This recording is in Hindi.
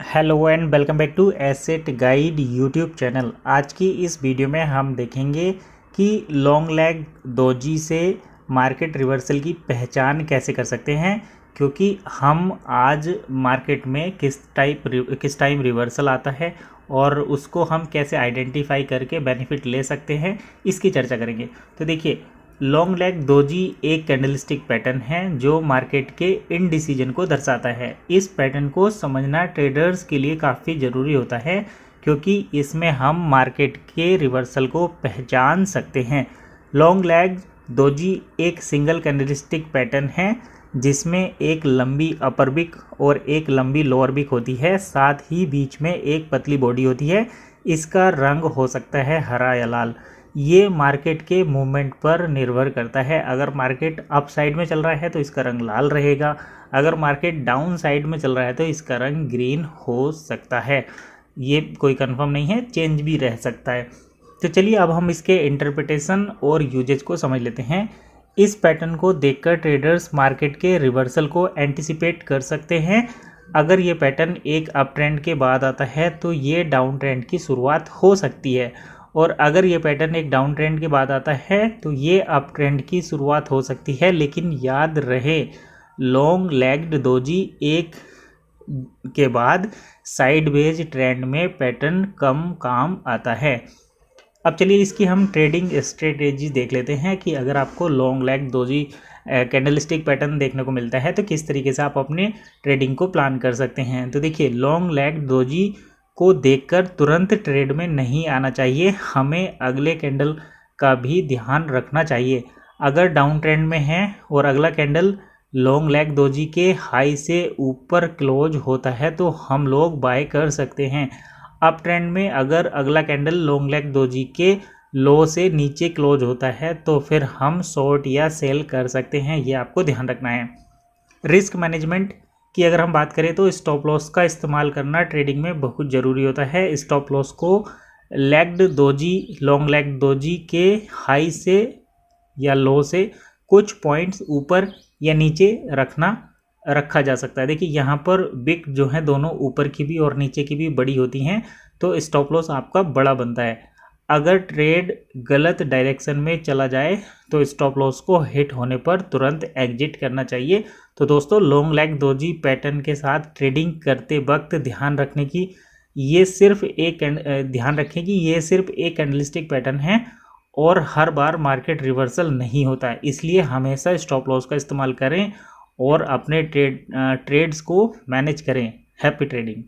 Hello and welcome back to asset guide YouTube channel. आज की इस वीडियो में हम देखेंगे कि लॉन्ग लेग डोजी से मार्केट रिवर्सल की पहचान कैसे कर सकते हैं, क्योंकि हम आज मार्केट में किस टाइम रिवर्सल आता है और उसको हम कैसे आइडेंटिफाई करके बेनिफिट ले सकते हैं, इसकी चर्चा करेंगे। तो देखिए, लॉन्ग लेग डोजी एक कैंडलस्टिक पैटर्न है जो मार्केट के इनडिसीजन को दर्शाता है। इस पैटर्न को समझना ट्रेडर्स के लिए काफ़ी ज़रूरी होता है, क्योंकि इसमें हम मार्केट के रिवर्सल को पहचान सकते हैं। लॉन्ग लेग डोजी एक सिंगल कैंडलस्टिक पैटर्न है जिसमें एक लंबी अपर बिक और एक लंबी लोअर बिक होती है, साथ ही बीच में एक पतली बॉडी होती है। इसका रंग हो सकता है हरा या लाल। ये मार्केट के मूवमेंट पर निर्भर करता है। अगर मार्केट अप साइड में चल रहा है तो इसका रंग लाल रहेगा, अगर मार्केट डाउन साइड में चल रहा है तो इसका रंग ग्रीन हो सकता है। ये कोई कंफर्म नहीं है, चेंज भी रह सकता है। तो चलिए अब हम इसके इंटरप्रिटेशन और यूजेज को समझ लेते हैं। इस पैटर्न को देखकर ट्रेडर्स मार्केट के रिवर्सल को एंटिसिपेट कर सकते हैं। अगर ये पैटर्न एक अप ट्रेंड के बाद आता है तो ये डाउन ट्रेंड की शुरुआत हो सकती है, और अगर ये पैटर्न एक डाउन ट्रेंड के बाद आता है तो ये अप ट्रेंड की शुरुआत हो सकती है। लेकिन याद रहे, लॉन्ग लेग्ड डोजी एक के बाद साइडवेज ट्रेंड में पैटर्न कम काम आता है। अब चलिए इसकी हम ट्रेडिंग स्ट्रेटेजी देख लेते हैं कि अगर आपको long leg doji candlestick pattern देखने को मिलता है तो किस तरीके से आप अपने ट्रेडिंग को प्लान कर सकते हैं। तो देखिए, लॉन्ग लेग डोजी को देखकर तुरंत ट्रेड में नहीं आना चाहिए, हमें अगले कैंडल का भी ध्यान रखना चाहिए। अगर डाउन ट्रेंड में है और अगला कैंडल लॉन्ग लेग डोजी के हाई से ऊपर क्लोज होता है तो हम लोग बाय कर सकते हैं। अप ट्रेंड में अगर अगला कैंडल लॉन्ग लेग डोजी के लो से नीचे क्लोज होता है तो फिर हम शॉर्ट या सेल कर सकते हैं, ये आपको ध्यान रखना है। रिस्क मैनेजमेंट की अगर हम बात करें तो स्टॉप लॉस का इस्तेमाल करना ट्रेडिंग में बहुत ज़रूरी होता है। स्टॉप लॉस को legged doji long leg doji के हाई से या लो से कुछ पॉइंट्स ऊपर या नीचे रखा जा सकता है। देखिए, यहाँ पर बिक जो है दोनों ऊपर की भी और नीचे की भी बड़ी होती हैं, तो स्टॉप लॉस आपका बड़ा बनता है। अगर ट्रेड गलत डायरेक्शन में चला जाए तो स्टॉप लॉस को हिट होने पर तुरंत एग्जिट करना चाहिए। तो दोस्तों, लॉन्ग लेग डोजी पैटर्न के साथ ट्रेडिंग करते वक्त ध्यान रखें कि ये सिर्फ एक कैंडलस्टिक पैटर्न है और हर बार मार्केट रिवर्सल नहीं होता है। इसलिए हमेशा स्टॉप लॉस का इस्तेमाल करें और अपने ट्रेड्स को मैनेज करें। Happy trading.